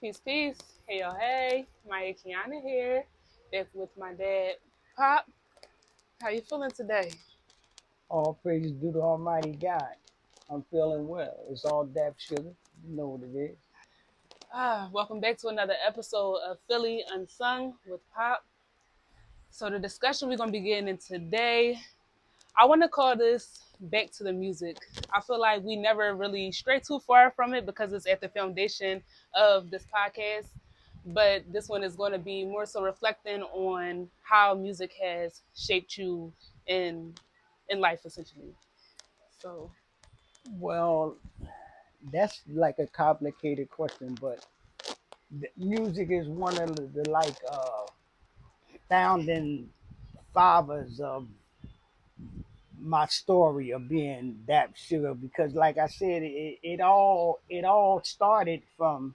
Peace, peace. Hey, yo, hey. Maya Kiana here. Back with my dad, Pop. How you feeling today? All praises due to Almighty God. I'm feeling well. It's all Dap-Sugar. You know what it is. Welcome back to another episode of Philly Unsung with Pop. So the discussion we're going to be getting in today, I want to call this Back to the Music. I feel like we never really stray too far from it because it's at the foundation of this podcast. But this one is going to be more so reflecting on how music has shaped you in in life, essentially. So, Well, that's like a complicated question, but music is one of the founding fathers of my story of being Dap-Sugar because, like I said, it all started from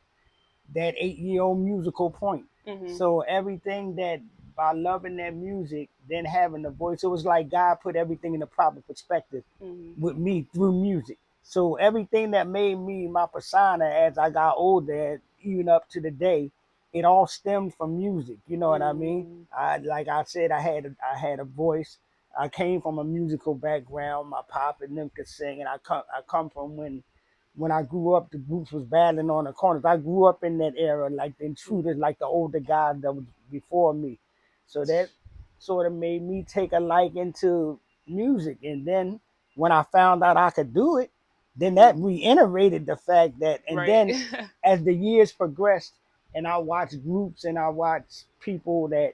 that 8 year old musical point. hmm So everything that by loving that music, then having the voice, it was like God put everything in the proper perspective hmm with me through music. So everything that made me my persona as I got older, even up to the day, it all stemmed from music. You know what I mean? hmm Like I said, I had a voice. I came from a musical background. My pop and them could sing, and I come from when I grew up, the groups was battling on the corners. I grew up in that era, like the intruders, like the older guys that was before me. So that sort of made me take a liking to music. And then when I found out I could do it, then that reiterated the fact that, and Right. then as the years progressed, and I watched groups and I watched people that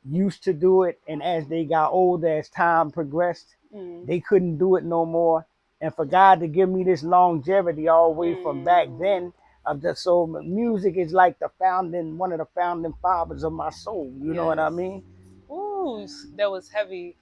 used to do it, and as they got older, as time progressed, mm they couldn't do it no more. And for God to give me this longevity all the way from back mm then, of the soul, music is like one of the founding fathers of my soul. You know what Yes. I mean? Ooh, that was heavy.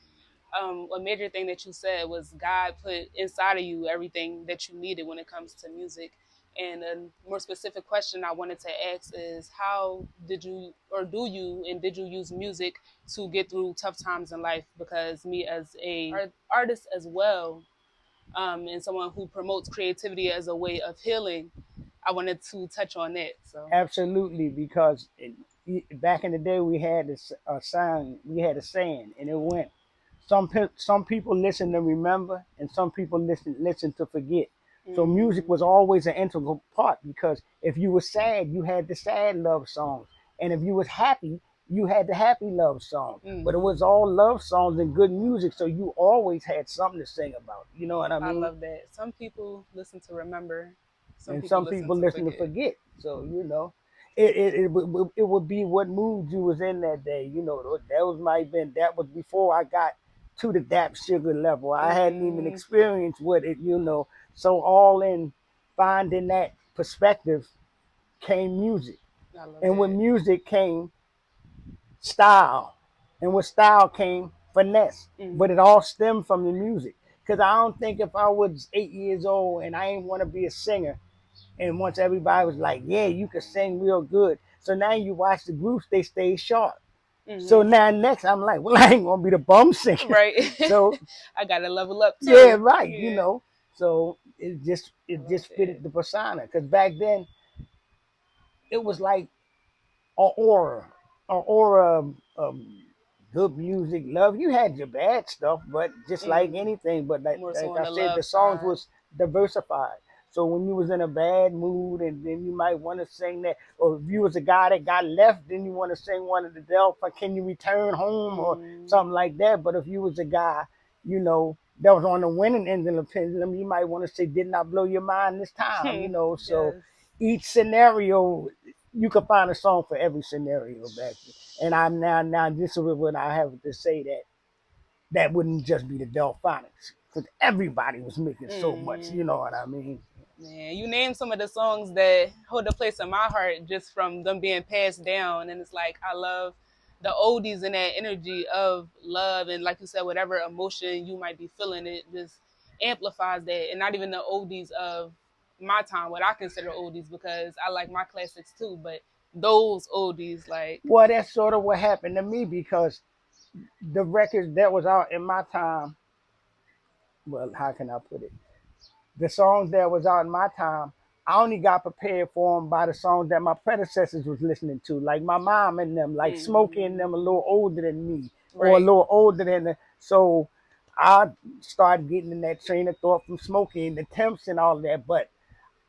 A major thing that you said was God put inside of you everything that you needed when it comes to music. And a more specific question I wanted to ask is how did you or do you and did you use music to get through tough times in life? Because me as a artist as well, and someone who promotes creativity as a way of healing, I wanted to touch on that. So, Absolutely, because back in the day we had a song, we had a saying, and it went. Some people listen to remember, and some people listen to forget. So music mm, was always an integral part because if you were sad, you had the sad love songs, and if you was happy, you had the happy love song. But it mm, was all love songs and good music, so you always had something to sing about. You know what I I mean? love that. Some people listen to remember, some And people some listen people to listen to forget. forget. So it would be what mood you was in that day. That was before I got to the Dap-Sugar level. I hadn't even Mm, experienced what it. So all in finding that perspective came music, I love and with that. music came style, and with style came finesse. But Mm, it all stemmed from the music. Because I don't think if I was 8 years old and I ain't want to be a singer, and once everybody was like, yeah, you can sing real good. So now you watch the groups, they stay sharp. So mm-hmm. now next I'm like, well, I ain't gonna be the bum singer. Right. So I gotta level up yeah, too. right, Yeah, So it just I it love just that. fitted the persona. Cause back then it was like an aura, of good music, love. You had your bad stuff, but just like Mm, anything, but like, more so like on I the said, love the songs side. was diversified. So when you was in a bad mood, and then you might want to sing that, or if you was a guy that got left, then you want to sing one of the Delphi, "Can You Return Home," or Mm, something like that. But if you was a guy, that was on the winning end of the pendulum, you might want to say, "Did not blow your mind this time," So yes. each scenario, you could find a song for every scenario back then. And I'm now this is what I have to say, that wouldn't just be the Delfonics, because everybody was making so much. Mm. You know what I mean? Man, you named some of the songs that hold a place in my heart just from them being passed down. And it's like, I love the oldies and that energy of love. And like you said, whatever emotion you might be feeling, it just amplifies that. And not even the oldies of my time, what I consider oldies, because I like my classics too. But those oldies, like, Well, that's sort of what happened to me because the records that was out in my time. Well, how can I put it? The songs that was out in my time, I only got prepared for them by the songs that my predecessors was listening to, like my mom and them, like Smokey and them, a little older than me, or a Right. little older than the, so I started getting in that train of thought from Smokey and the Temps and all of that. But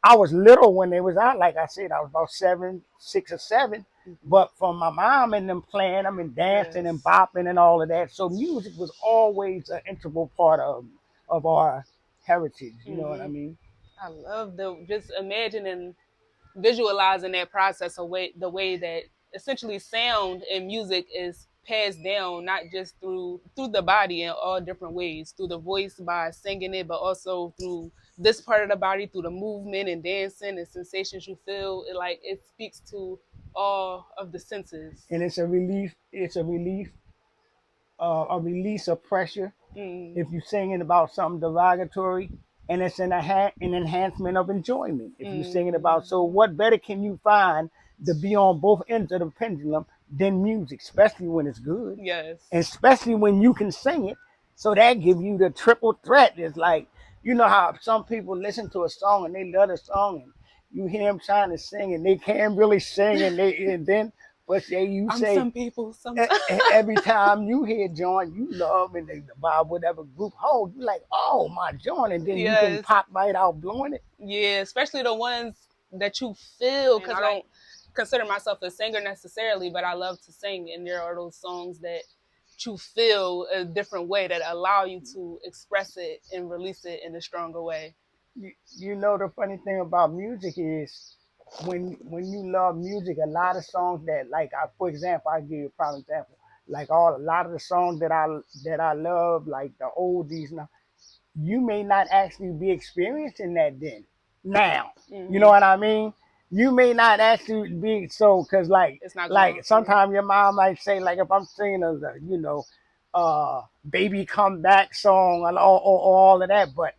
I was little when they was out. Like I said, I was about 6 or 7. But from my mom and them playing them and dancing and Yes. bopping and all of that, so music was always an integral part of our heritage. You know what I mean? I love the just imagining, visualizing that process away the way that essentially sound and music is passed down, not just through the body in all different ways, through the voice by singing it, but also through this part of the body, through the movement and dancing and sensations you feel. It like it speaks to all of the senses. And it's a relief. It's a release of pressure. Mm, If you're singing about something derogatory, and it's an enhancement of enjoyment. If you're singing about, so what better can you find to be on both ends of the pendulum than music, especially when it's good, and yes. especially when you can sing it. So that gives you the triple threat. It's like, you know how some people listen to a song and they love the song, and you hear them trying to sing and they can't really sing, and then but you I'm say some people sometimes. every time you hear John, you love and they by whatever group hold, you like, oh my John, and then you can Yes. pop right out blowing it. Yeah, especially the ones that you feel. And Because I I don't. don't consider myself a singer necessarily, but I love to sing, and there are those songs that you feel a different way that allow you to express it and release it in a stronger way. You know the funny thing about music is when you love music, a lot of songs that like for example, I give you a prime example. Like a lot of the songs that I love, like the oldies now, you may not actually be experiencing that then. Now, you know Hmm. what I mean? You may not actually be so because It's not going like on through. sometimes your mom might say like if I'm singing baby come back song and or all of that, but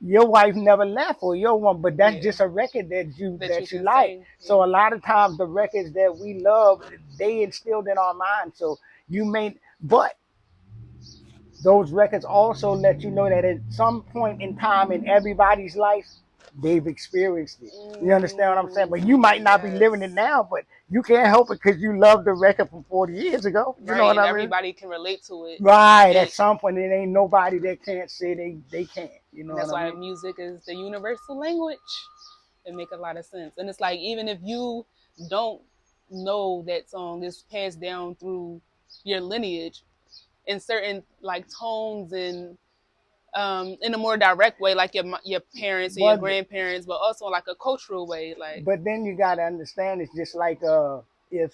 your wife never left or your one, but that's Yeah, just a record that you that you that you can like. sing. So a Yeah. lot of times the records that we love, they instilled in our mind. So you may, but those records also let you know that at some point in time in everybody's life, they've experienced it. You understand what I'm saying? But you might not be living it Yes. now, but you can't help it because you loved the record from 40 years ago. You know Right, what and I mean? everybody can relate to it. Right. At And some point, it ain't nobody that can't say they can't. You know and what that's I why mean? music is the universal language. It make a lot of sense. And it's like even if you don't know that song, is passed down through your lineage in certain like tones and in a more direct way, like your parents and your But grandparents, but also like a cultural way. Like, but then you gotta understand it's just like if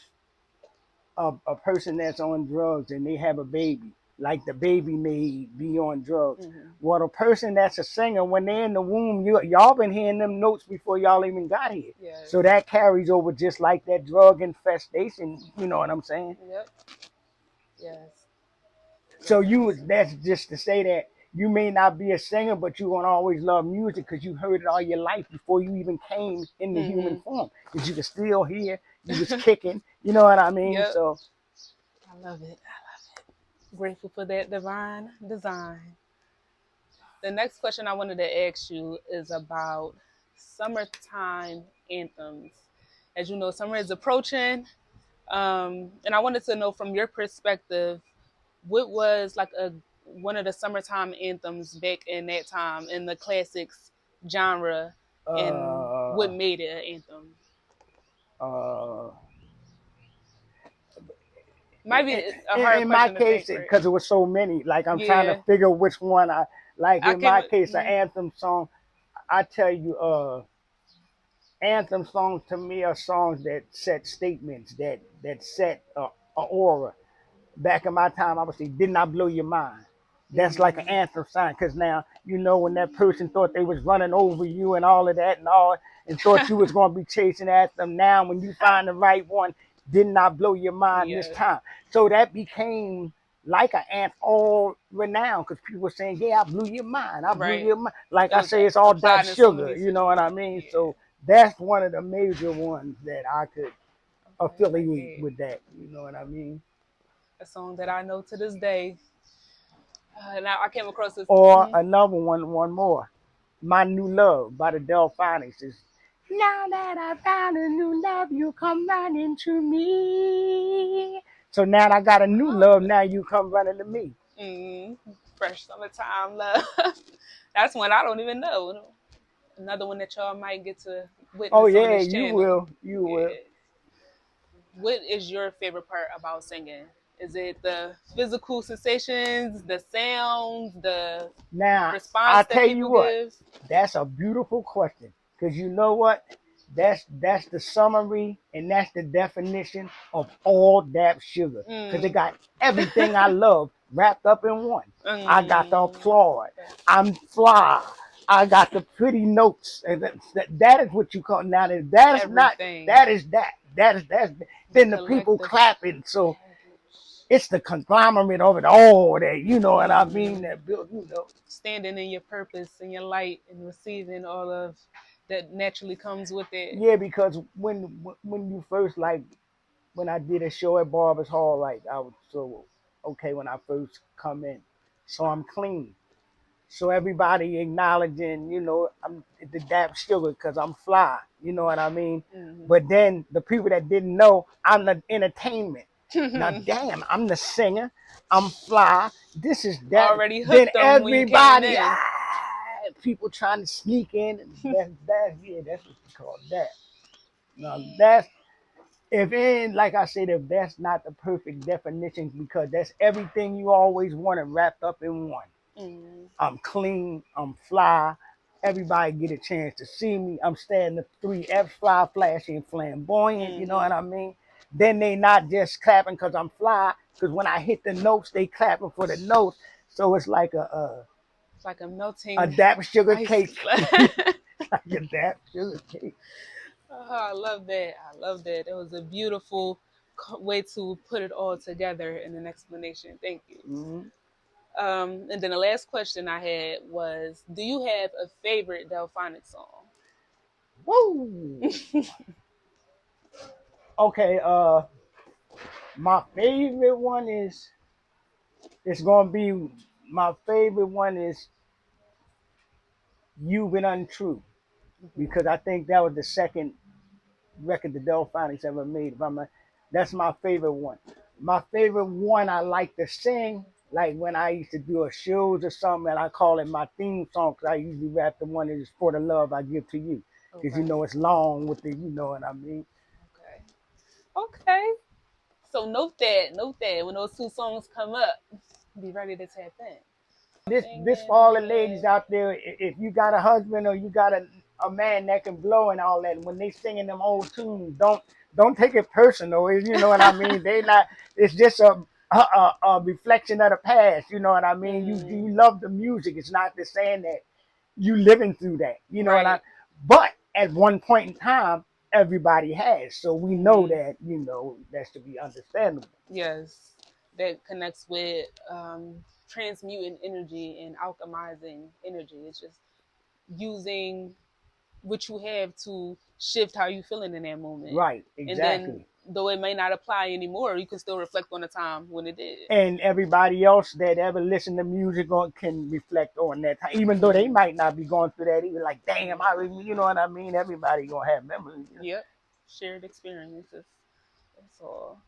a person that's on drugs and they have a baby, like the baby may be on drugs. mhm, Well, a person that's a singer, when they're in the womb, y'all been hearing them notes before y'all even got here. yes, So that carries over just like that drug infestation. You know what I'm saying? yep, yes, So yes, makes sense. that's just to say that you may not be a singer, but you're gonna always love music because you heard it all your life before you even came in the human Hmm. form. Because you can still hear, you was kicking. You know what I mean? Yep, So I love it. Grateful for that divine design. The next question I wanted to ask you is about summertime anthems. As you know, summer is approaching, and I wanted to know from your perspective, what was like a one of the summertime anthems back in that time in the classics genre, and what uh, made it an anthem? uh, Might be a hard in my question to case, think, right? because it was so many, like I'm trying to Yeah, figure which one I like. I In came. my case, an anthem song, I tell you, anthem songs to me are songs that set statements that set a aura. Back in my time, I would say, did not blow your mind. That's like an Mm, anthem sign, because now you know when that person thought they was running over you and all of that and thought you was going to be chasing after them. Now when you find the right one, did not blow your mind this yes, time. So that became like an ant all renowned because people were saying, yeah, I blew your mind. I blew right. your mind. Like It I was say, it's all applied in so Dap-Sugar. many You know what I situations. mean? Yeah. So that's one of the major ones that I could Okay, I like affiliate that. with that. You know what I mean? A song that I know to this day. And I came across this. Or Mhm. another one more. My New Love by the Delfonics Now that I found a new love, you come running to me. So now I got a new love. Now you come running to me. Fresh summertime love. That's one I don't even know. Another one that y'all might get to Oh witness on yeah, this you channel. will. You will. Yeah. What is your favorite part about singing? Is it the physical sensations, the sounds, the Now I response that tell you people what, give? that's a beautiful question. Cause you know what? That's the summary and that's the definition of all Dap-Sugar. Cause it Mm. got everything I love wrapped up in one. I got the Mm. applaud. I'm fly. I got the pretty notes, and that is what you call now. That is not. Everything. That is that. That's The then the people collective clapping. So package. it's the conglomerate of it all. That you know what I mean. Mm. That build. You know. Standing in your purpose and your light and receiving all of that naturally comes with it. Yeah, because when you first like when I did a show at Barber's Hall, like I was so okay when I first come in, so I'm clean. So everybody acknowledging, you know, I'm the Dap-Sugar because I'm fly. You know what I mean? But then the people that didn't know, I'm the entertainment. Now, Mm-hmm. damn, I'm the singer. I'm fly. This is that. Already Then hooked them when you came everybody, in. people trying to sneak in. And that's what you call that. Now, that's if it ain't like I said, if that's not the perfect definition, because that's everything you always wanted wrapped up in one. Mm. I'm clean, I'm fly. Everybody get a chance to see me. I'm standing the 3 F's, fly, flashy, and flamboyant. You know what Mm-hmm. I mean? Then they not just clapping because I'm fly. Because when I hit the notes, they clapping for the notes. So it's like It's like a a melting Dap-Sugar ice. cake. Like a Dap-Sugar cake. Oh, I love that. I love that. It was a beautiful way to put it all together in an explanation. Thank you. Mm-hmm. And then the last question I had was, do you have a favorite Delfonics song? Woo! Okay, my favorite one is it's gonna be my favorite one is You've Been Untrue. Because I think that was the second record the Delfonics ever made. That's my favorite one. My favorite one I like to sing, like when I used to do a shows or something, and I call it my theme song because I usually rap the one that is For the Love I Give to You. Because you Okay. know it's long with the, you know what I mean? Okay. Okay. So note that. Note that when those two songs come up, be ready to tap in. This for Singing all the ladies with. out there. If you got a husband or you got a man that can blow and all that, when they singing them old tunes, don't take it personal. You know what I mean? They not. It's just a reflection of the past. You know what I mean? You Mm, love the music. It's not the saying that you living through that. You know what I. right. But at one point in time, everybody has. So we know Mm, that. You know that's to be understandable. yes. That connects with transmuting energy and alchemizing energy. It's just using what you have to shift how you feeling in that moment. Right. And then Exactly. though it may not apply anymore, you can still reflect on the time when it did. And everybody else that ever listen to music on can reflect on that time, even though they Mm-hmm. might not be going through that. Even like, damn, you know what I mean. Everybody gonna have memories. You know? Yep. Shared experiences. That's all.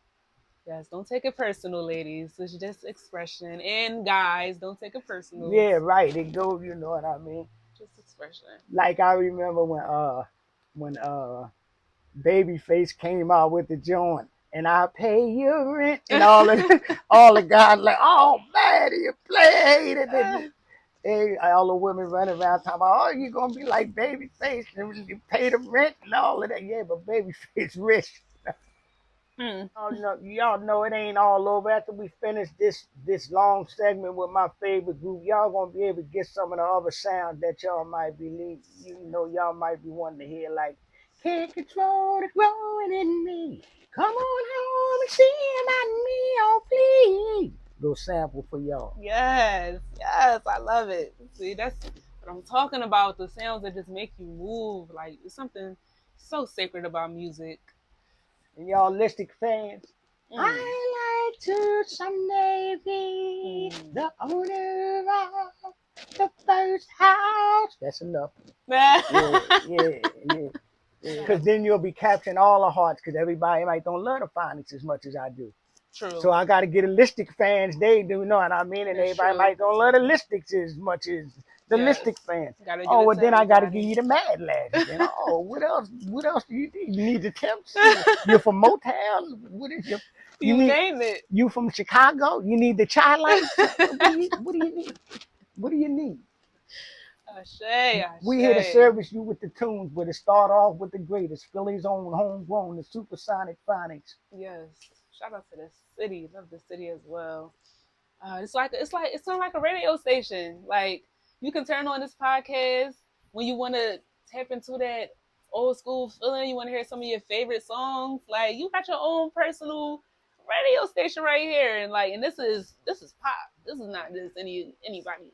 Yes, don't take it personal, ladies. It's just expression. And guys, don't take it personal. Yeah, It's right. It goes. You know what I mean. just expression. Like I remember when Babyface came out with the joint. And I pay your rent and all the all the guys like, oh man, you played it. Hey, all the women running around talking about, oh, you gonna be like Babyface and you pay the rent and all of that. Yeah, but Babyface rich. Hmm. Y'all know it ain't all over. After we finish this long segment with my favorite group, y'all gonna be able to get some of the other sounds that y'all might be, y'all might be wanting to hear, like can't control the growing in me. Come on home and see about me, oh please. Little sample for y'all. Yes, yes, I love it. See, that's what I'm talking about. The sounds that just make you move. Like it's something so sacred about music. And y'all Listic fans, Mm. I like to someday be Mm. the owner of the first house. That's enough. Yeah, yeah, yeah. Because then you'll be capturing all the hearts. Because everybody might don't love the Phonics as much as I do. True. So I got to get the Listic fans. They do know what I mean, and That's everybody true. might don't love the Listics as much as the Listic fans. Gotta give Oh, it well to then I got to give everybody. you the Mad Lads. Then oh, what else? What else do you need? You need the Temps. You're from Motown. What is your? You need? name it. You from Chicago? You need the Chai Lights? What do you need? What do you need? Ashay. We here to service you with the tunes, but it start off with the greatest. Philly's own homegrown, the supersonic phonics. Yes. Shout out to the city. Love the city as well. It's sounds like a radio station. Like you can turn on this podcast when you want to tap into that old school feeling. You want to hear some of your favorite songs. Like you got your own personal radio station right here, and this is pop. This is not just anybody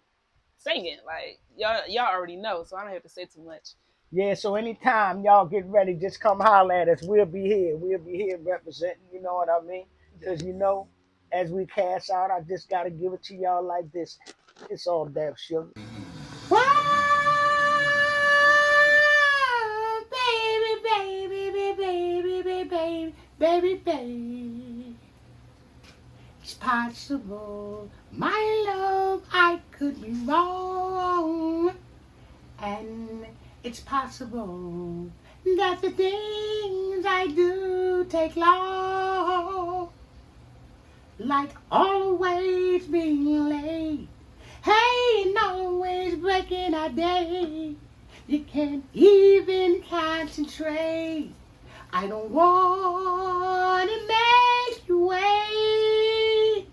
singing. Like y'all already know, so I don't have to say too much. Yeah, so anytime y'all get ready, just come holler at us. We'll be here. We'll be here representing. You know what I mean? Because as we cash out, I just gotta give it to y'all like this. It's all Dap-Sugar. Whoa, baby. It's possible, my love, I could be wrong. And it's possible that the things I do take long. Like always being late. Hey, and always breaking our day. You can't even concentrate. I don't want to make you wait.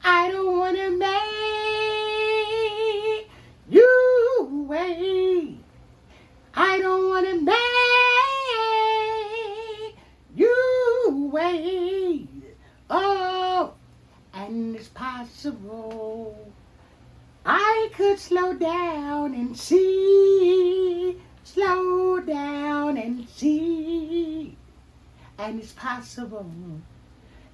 I don't want to make you wait. I don't want to make you wait. Oh, and it's possible I could slow down and see. Slow down and see. And it's possible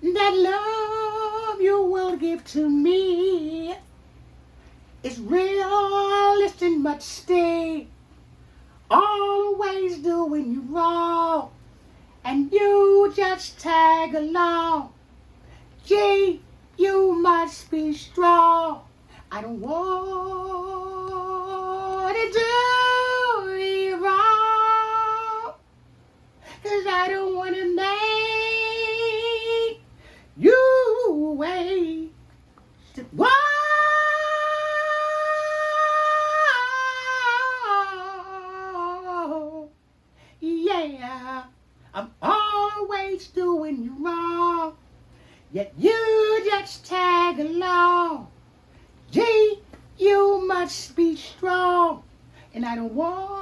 that love you will give to me is realistic but stay always doing you wrong, and you just tag along. Gee, you must be strong. I don't want to do you wrong, 'cause I don't want to make you wait. Whoa! Yeah, I'm always doing you wrong, yet you just tag along. Gee, you must be strong, and I don't want